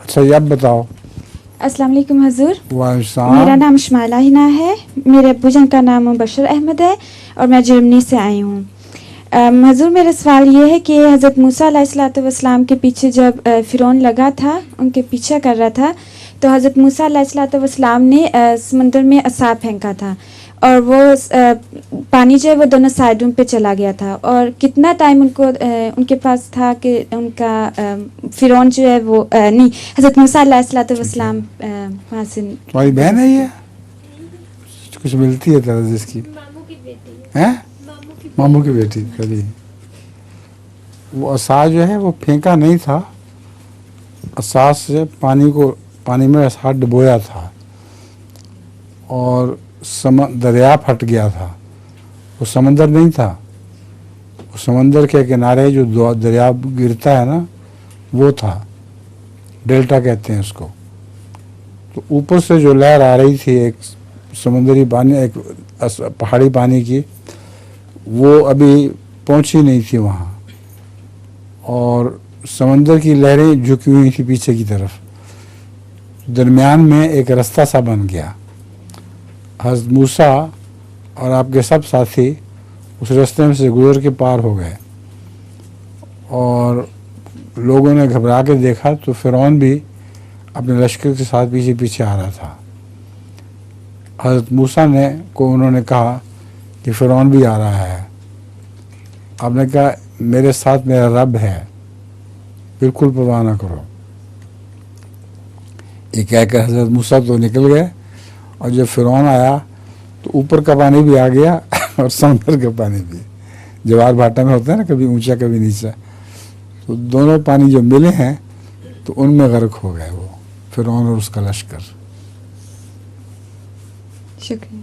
अच्छा ये अब बताओ। अस्सलाम वालेकुम हजूर। वालेकुम। मेरा नाम शमाइला हिना है। मेरे अब्बूजान का नाम बशर अहमद है और मैं जर्मनी से आई हूँ। हजूर मेरा सवाल ये है कि हज़रत मूसा अलैहिस्सलाम के पीछे जब फ़िरौन लगा था, उनके पीछा कर रहा था, तो हज़रत मूसा अलैहिस्सलाम ने समंदर में असा फेंका था और वो पानी जो है वो दोनों साइडों पे चला गया था। और कितना टाइम उनको उनके पास था कि उनका फ़िरौन जो है वो नहीं, हज़रत मूसा अलैहिस्सलाम वहाँ से। तुम्हारी बहन है ये? कुछ मिलती है तरह जिसकी मामू की बेटी है? मामू मामू की की बेटी कभी। वो असा जो है वो फेंका नहीं था, असा से पानी में असा डुबोया था और दरिया फट गया था। वो समंदर नहीं था, वो समंदर के किनारे जो दरिया गिरता है ना वो था, डेल्टा कहते हैं उसको। तो ऊपर से जो लहर आ रही थी एक समुद्री पानी, एक पहाड़ी पानी की, वो अभी पहुंची नहीं थी वहाँ और समंदर की लहरें झुकी हुई थी पीछे की तरफ। दरमियान में एक रास्ता सा बन गया। हज़रत मूसा और आपके सब साथी उस रास्ते में से गुजर के पार हो गए और लोगों ने घबरा के देखा तो फ़िरौन भी अपने लश्कर के साथ पीछे पीछे आ रहा था। हज़रत मूसा को उन्होंने कहा कि फ़िरौन भी आ रहा है। आपने कहा मेरे साथ मेरा रब है, बिल्कुल परवाह ना करो। ये कहकर हज़रत मूसा तो निकल गए और जब फ़िरौन आया तो ऊपर का पानी भी आ गया और समुद्र का पानी भी। ज्वार भाटा में होता है ना, कभी ऊंचा कभी नीचा, तो दोनों पानी जो मिले हैं तो उनमें गर्क हो गए वो फ़िरौन और उसका लश्कर। शुक्रिया।